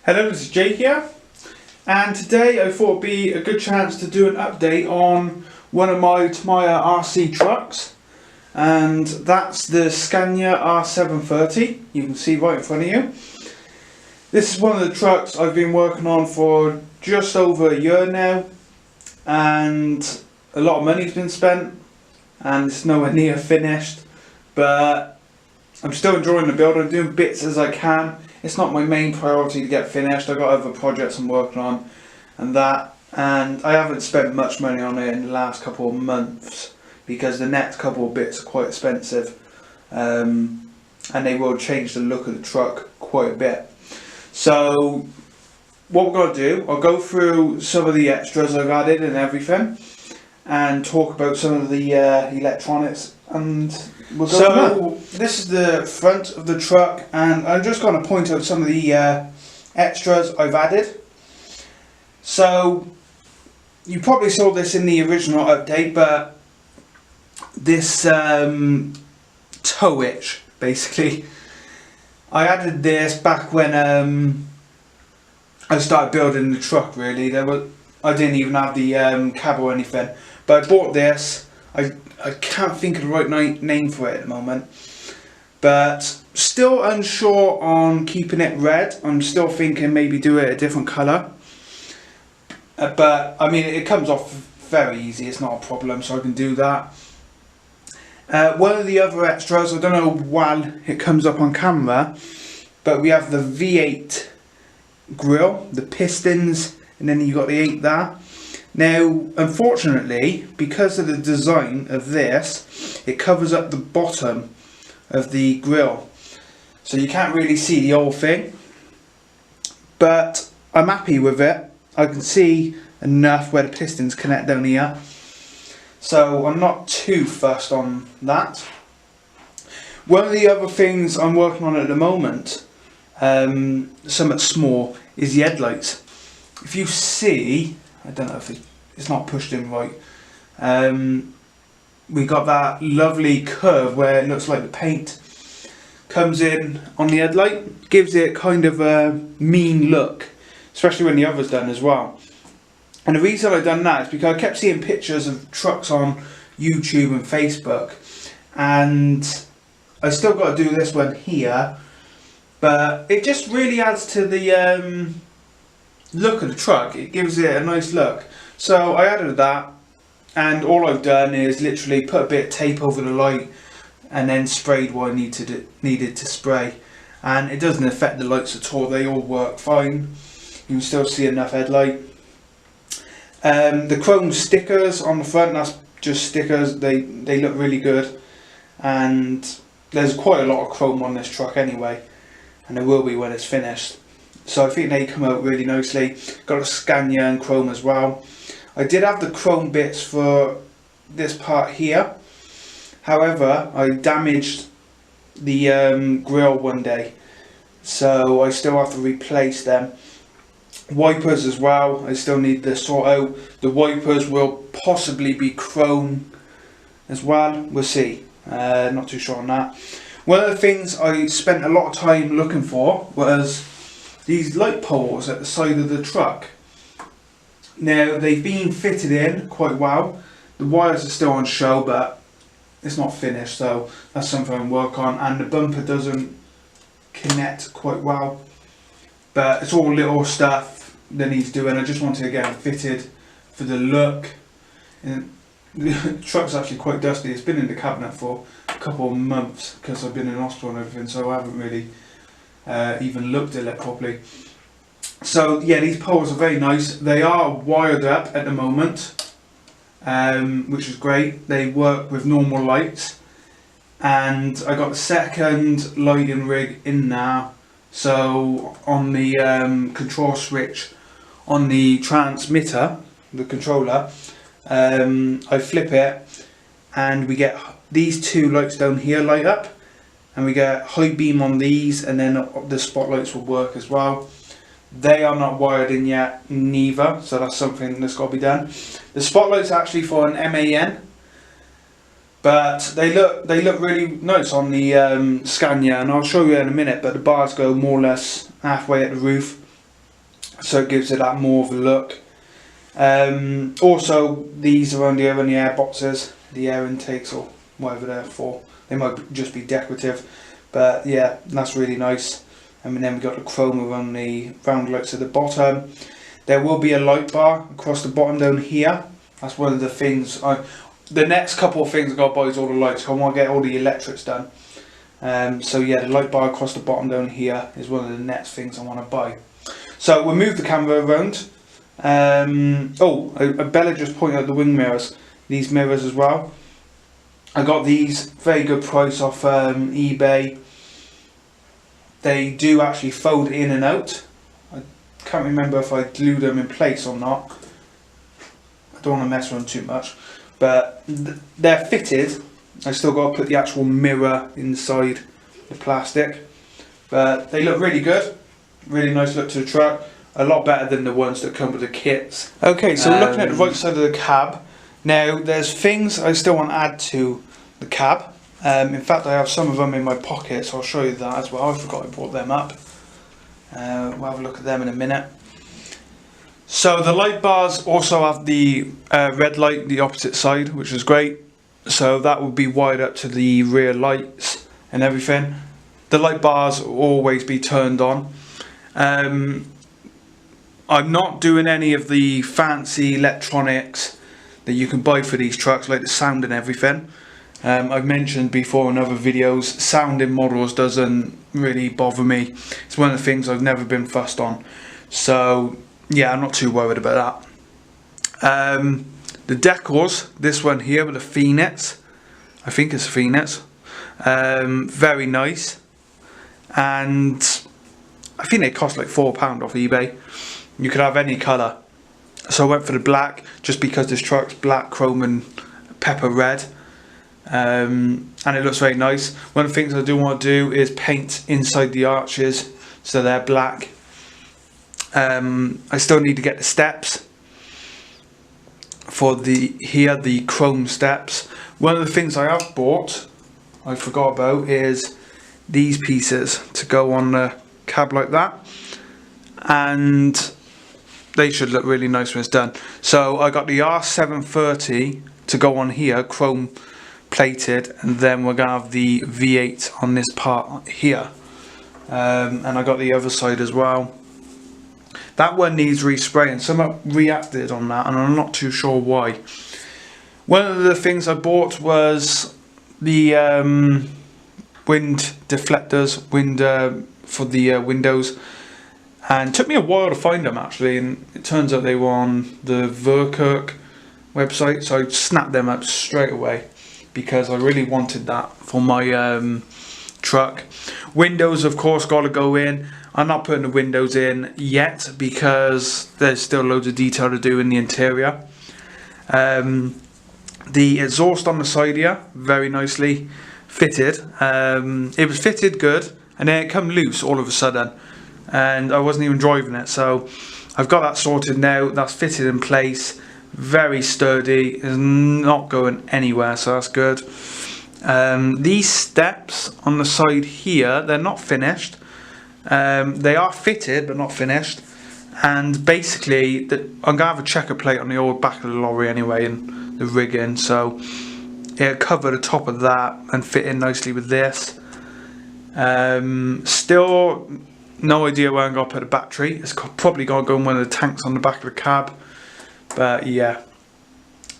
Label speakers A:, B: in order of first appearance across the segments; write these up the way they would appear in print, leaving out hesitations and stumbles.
A: Hello, this is Jake here, and today I thought it'd be a good chance to do an update on one of my Tamiya RC trucks, and that's the Scania R730. You can see right in front of you. This is one of the trucks I've been working on for just over a year now, and a lot of money's been spent and it's nowhere near finished, but I'm still enjoying the build. I'm doing bits as I can. It's not my main priority to get finished. I've got other projects I'm working on and I haven't spent much money on it in the last couple of months because the next couple of bits are quite expensive, and they will change the look of the truck quite a bit. So what we're going to do, I'll go through some of the extras I've added and everything and talk about some of the electronics, and we'll go. So this is the front of the truck, and I'm just going to point out some of the extras I've added. So you probably saw this in the original update, but this tow hitch, basically, I added this back when I started building the truck. Really, I didn't even have the cab or anything, but I bought this. I can't think of the right name for it at the moment, but still unsure on keeping it red. I'm still thinking maybe do it a different colour, but I mean it comes off very easy, it's not a problem, so I can do that. One of the other extras, I don't know why it comes up on camera, but we have the V8 grille, the pistons, and then you got the 8 there. Now, unfortunately, because of the design of this, it covers up the bottom of the grille, so you can't really see the whole thing, but I'm happy with it. I can see enough where the pistons connect down here, so I'm not too fussed on that. One of the other things I'm working on at the moment, somewhat small, is the headlights. If you see, I don't know if it's not pushed in right, we got that lovely curve where it looks like the paint comes in on the headlight, gives it kind of a mean look, especially when the other's done as well. And the reason I've done that is because I kept seeing pictures of trucks on YouTube and Facebook, and I still got to do this one here, but it just really adds to the look of the truck. It gives it a nice look. So I added that, and all I've done is literally put a bit of tape over the light and then sprayed what I needed to spray, and it doesn't affect the lights at all. They all work fine. You can still see enough headlight. The chrome stickers on the front, that's just stickers. They look really good, and there's quite a lot of chrome on this truck anyway, and there will be when it's finished. So I think they come out really nicely. Got a Scania and chrome as well. I did have the chrome bits for this part here. However, I damaged the grille one day, so I still have to replace them. Wipers as well, I still need to sort out. The wipers will possibly be chrome as well. We'll see. Not too sure on that. One of the things I spent a lot of time looking for was these light poles at the side of the truck. Now, they've been fitted in quite well. The wires are still on show, but it's not finished, so that's something I can work on. And the bumper doesn't connect quite well, but it's all little stuff that needs doing. I just wanted to get it fitted for the look. And the truck's actually quite dusty. It's been in the cabinet for a couple of months because I've been in hospital and everything, so I haven't really even looked at it properly. So yeah, these poles are very nice. They are wired up at the moment, which is great. They work with normal lights, and I got the second lighting rig in now. So on the control switch on the transmitter, the controller, I flip it and we get these two lights down here light up, and we get high beam on these, and then the spotlights will work as well. They are not wired in yet neither, so that's something that's got to be done. The spotlight's actually for an MAN, but they look really nice on the Scania, and I'll show you in a minute, but the bars go more or less halfway at the roof, so it gives it that more of a look. Also, these are only the air boxes, the air intakes or whatever they're for. They might just be decorative, but yeah, that's really nice. And then we've got the chrome around the round lights at the bottom. There will be a light bar across the bottom down here. That's one of the things. The next couple of things I got to buy is all the lights. I want to get all the electrics done. So yeah, the light bar across the bottom down here is one of the next things I want to buy. So we'll move the camera around. Bella just pointed out the wing mirrors. These mirrors as well. I got these, very good price off eBay. They do actually fold in and out. I can't remember if I glued them in place or not. I don't want to mess with them too much. But they're fitted. I still got to put the actual mirror inside the plastic. But they look really good. Really nice look to the truck. A lot better than the ones that come with the kits. Okay, so looking at the right side of the cab. Now, there's things I still want to add to the cab. In fact, I have some of them in my pocket, so I'll show you that as well. I forgot I brought them up. We'll have a look at them in a minute. So the light bars also have the red light, the opposite side, which is great. So that will be wired up to the rear lights and everything. The light bars will always be turned on. I'm not doing any of the fancy electronics that you can buy for these trucks, like the sound and everything. I've mentioned before in other videos, sound in models doesn't really bother me. It's one of the things I've never been fussed on. So yeah, I'm not too worried about that. The decals, this one here with the Phoenix, I think it's a Phoenix, very nice, and I think they cost like £4 off eBay. You could have any colour, so I went for the black just because this truck's black, chrome and pepper red. And it looks very nice. One of the things I do want to do is paint inside the arches so they're black. I still need to get the steps for the chrome steps. One of the things I have bought, I forgot about, is these pieces to go on the cab like that, and they should look really nice when it's done. So I got the R730 to go on here, chrome plated, and then we're gonna have the V8 on this part here, and I got the other side as well. That one needs respraying. Someone reacted on that and I'm not too sure why. One of the things I bought was the wind deflectors, for the windows, and it took me a while to find them actually, and it turns out they were on the Verkirk website, so I snapped them up straight away because I really wanted that for my truck. Windows of course got to go in. I'm not putting the windows in yet because there's still loads of detail to do in the interior. The exhaust on the side here, very nicely fitted. It was fitted good and then it come loose all of a sudden and I wasn't even driving it, so I've got that sorted now. That's fitted in place, very sturdy, is not going anywhere, so that's good. These steps on the side here, they're not finished. They are fitted but not finished, and basically I'm going to have a checker plate on the old back of the lorry anyway and the rigging, so it'll cover the top of that and fit in nicely with this. Still no idea where I'm going to put the battery. It's probably going to go in one of the tanks on the back of the cab, but yeah.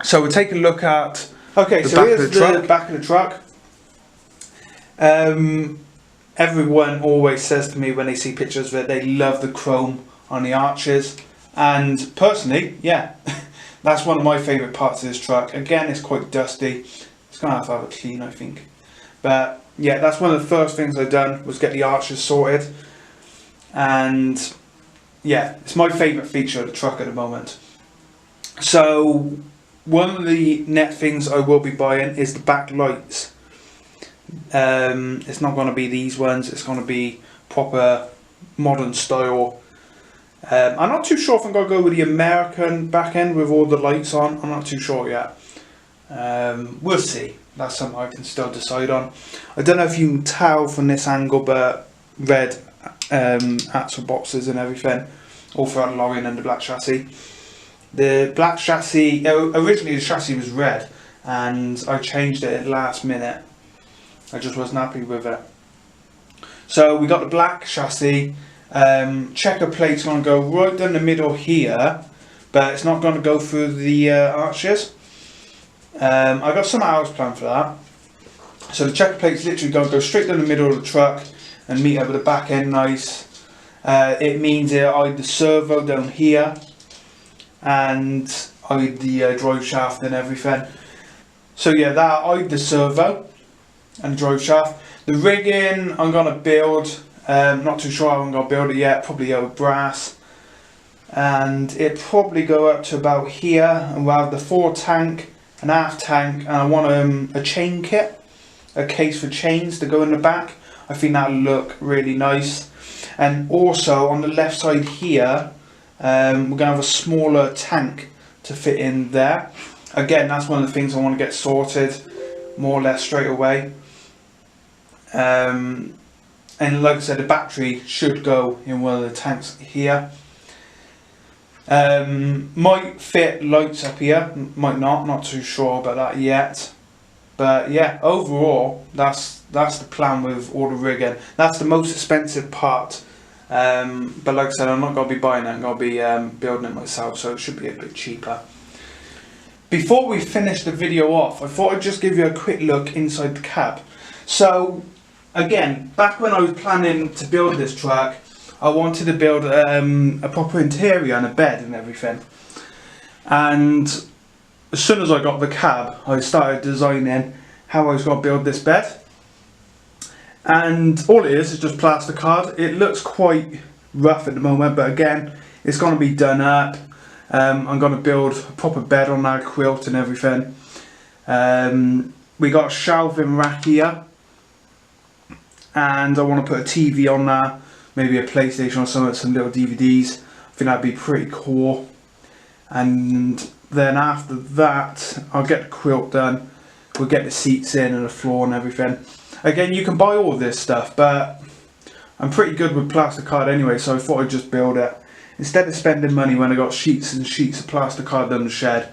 A: So we'll take a look at here's the back of the truck. Everyone always says to me when they see pictures of it, they love the chrome on the arches, and personally, yeah, that's one of my favourite parts of this truck. Again, it's quite dusty. It's going to have a clean, I think, but yeah, that's one of the first things I've done was get the arches sorted, and yeah, it's my favourite feature of the truck at the moment. So one of the net things I will be buying is the back lights. It's not going to be these ones, it's going to be proper modern style. I'm not too sure if I'm going to go with the American back end with all the lights on. I'm not too sure yet. We'll see. That's something I can still decide on. I don't know if you can tell from this angle, but red axle boxes and everything. all throughout the lorry and then the black chassis. The black chassis, originally the chassis was red, and I changed it at the last minute. I just wasn't happy with it. So we got the black chassis. Checker plate's going to go right down the middle here, but it's not going to go through the arches. I got some hours planned for that. So the checker plate's literally going to go straight down the middle of the truck and meet up with the back end nice. It means I had the servo down here and I had the drive shaft and everything. So yeah, that I had the servo and the drive shaft. The rigging I'm going to build, not too sure how I'm going to build it yet, probably out of brass. And it probably go up to about here, and we'll have the fore tank, an aft tank, and I want a chain kit, a case for chains to go in the back. I think that'll look really nice. And also on the left side here, we're going to have a smaller tank to fit in there. Again, that's one of the things I want to get sorted more or less straight away. And like I said, the battery should go in one of the tanks here. Might fit lights up here, might not too sure about that yet. But yeah, overall, that's the plan with all the rigging. That's the most expensive part. But like I said, I'm not going to be buying it, I'm going to be building it myself, so it should be a bit cheaper. Before we finish the video off, I thought I'd just give you a quick look inside the cab. So again, back when I was planning to build this truck, I wanted to build a proper interior and a bed and everything. And as soon as I got the cab, I started designing how I was going to build this bed. And all it is just plasticard. It looks quite rough at the moment, but again, it's going to be done up. I'm going to build a proper bed on that, quilt and everything. We got a shelving rack here, and I want to put a TV on there, maybe a PlayStation or something, some little DVDs. I think that'd be pretty cool. And then after that, I'll get the quilt done. We'll get the seats in and the floor and everything. Again, you can buy all this stuff, but I'm pretty good with plasticard anyway, so I thought I'd just build it. Instead of spending money when I got sheets and sheets of plasticard down the shed,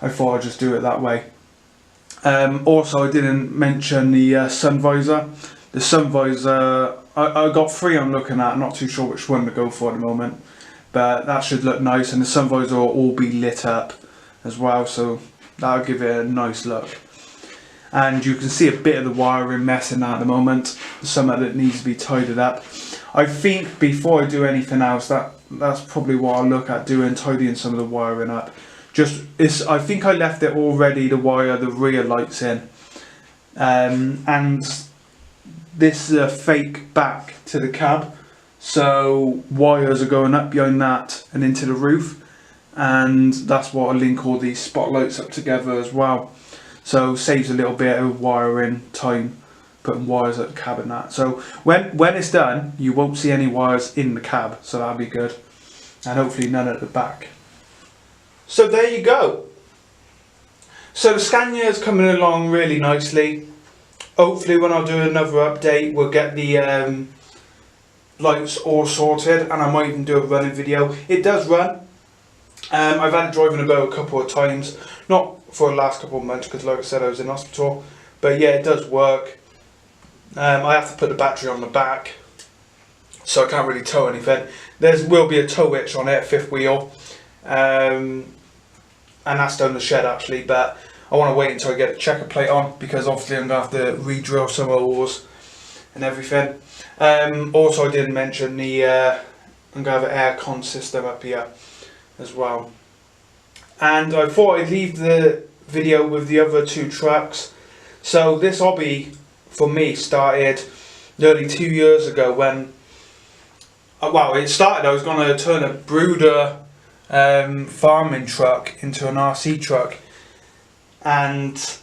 A: I thought I'd just do it that way. Also, I didn't mention the sun visor. The sun visor, I got 3 I'm looking at, I'm not too sure which one to go for at the moment. But that should look nice, and the sun visor will all be lit up as well, so that'll give it a nice look. And you can see a bit of the wiring messing at the moment, something that needs to be tidied up. I think before I do anything else, that's probably what I'll look at doing, tidying some of the wiring up. I think I left it already to wire the rear lights in. And this is a fake back to the cab, so wires are going up behind that and into the roof, and that's what I link all these spotlights up together as well. So saves a little bit of wiring time, putting wires at the cab and that. So when it's done, you won't see any wires in the cab, so that'll be good. And hopefully none at the back. So there you go. So the Scania is coming along really nicely. Hopefully when I'll do another update, we'll get the lights all sorted, and I might even do a running video. It does run. I've had it driving about a couple of times, not for the last couple of months because like I said I was in hospital, but yeah, it does work. I have to put the battery on the back, so I can't really tow anything. There will be a tow hitch on it, 5th wheel, and that's down the shed actually, but I want to wait until I get a checker plate on, because obviously I'm going to have to re-drill some holes and everything. Also I didn't mention the I'm going to have an aircon system up here as well. And I thought I'd leave the video with the other 2 trucks. So this hobby for me started nearly 2 years ago when, well, it started, I was going to turn a brooder farming truck into an RC truck, and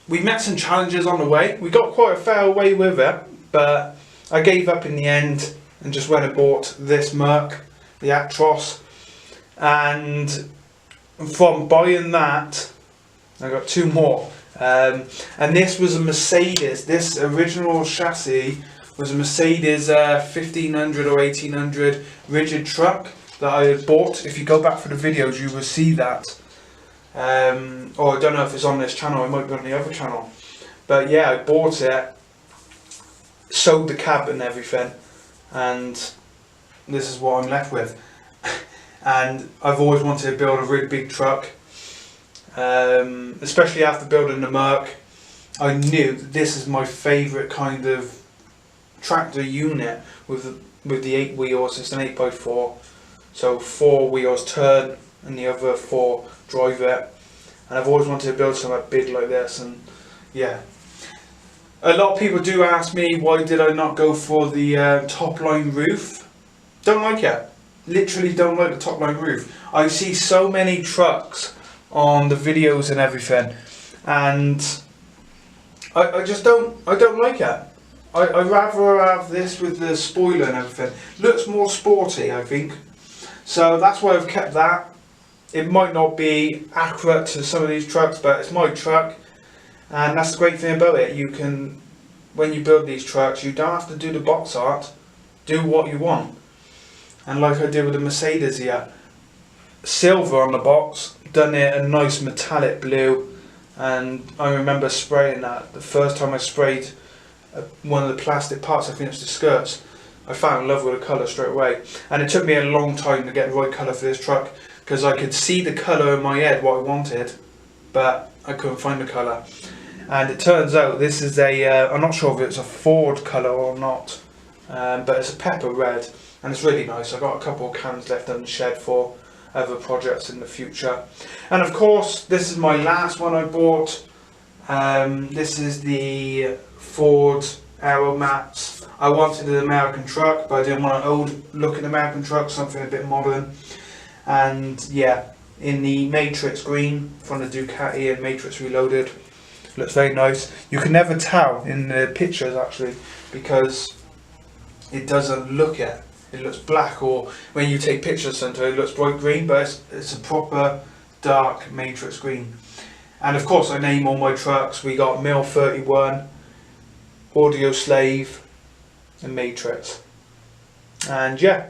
A: we met some challenges on the way. We got quite a fair way with it, but I gave up in the end and just went and bought this Merc, the Actros, and from buying that I got 2 more, and this was a Mercedes. This original chassis was a Mercedes 1500 or 1800 rigid truck that I had bought. If you go back for the videos, you will see that. Or I don't know if it's on this channel, it might be on the other channel. But yeah, I bought it, sold the cab and everything, and this is what I'm left with. And I've always wanted to build a really big truck, especially after building the Merc. I knew that this is my favourite kind of tractor unit with the 8 wheels. It's an 8x4, so 4 wheels turn and the other 4 drive it. And I've always wanted to build something big like this, and yeah. A lot of people do ask me why did I not go for the top line roof. Don't like it. Literally don't like the top line roof. I see so many trucks on the videos and everything, and I just don't like it. I'd rather have this with the spoiler and everything. Looks more sporty, I think. So that's why I've kept that. It might not be accurate to some of these trucks, but it's my truck. And that's the great thing about it. You can, when you build these trucks, you don't have to do the box art. Do what you want. And like I did with the Mercedes here. Silver on the box. Done it a nice metallic blue. And I remember spraying that. The first time I sprayed one of the plastic parts, I think it's the skirts, I fell in love with the colour straight away. And it took me a long time to get the right colour for this truck, because I could see the colour in my head what I wanted, but I couldn't find the colour. And it turns out this is a, I'm not sure if it's a Ford colour or not, but it's a pepper red, and it's really nice. I've got a couple of cans left in the shed for other projects in the future. And of course, this is my last one I bought. This is the Ford Aero Mats. I wanted an American truck, but I didn't want an old looking American truck, something a bit modern. And yeah, in the Matrix green from the Ducati and Matrix Reloaded. Looks very nice. You can never tell in the pictures actually, because it doesn't look it. It looks black, or when you take pictures sometimes it looks bright green, but it's a proper dark Matrix green. And of course I name all my trucks. We got Mil 31, Audioslave and Matrix. And yeah,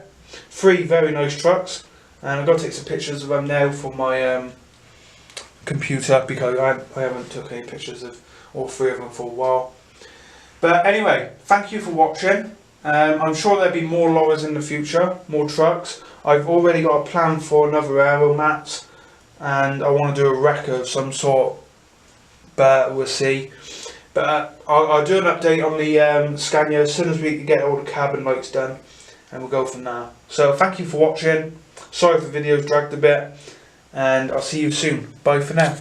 A: 3 very nice trucks. And I've got to take some pictures of them now for my computer, because I haven't took any pictures of all 3 of them for a while. But anyway, thank you for watching. I'm sure there'll be more lorries in the future, more trucks. I've already got a plan for another Aero Mats, and I want to do a wrecker of some sort, but we'll see. But I'll do an update on the Scania as soon as we get all the cabin lights done, and we'll go from there. So thank you for watching. Sorry if the video's dragged a bit, and I'll see you soon. Bye for now.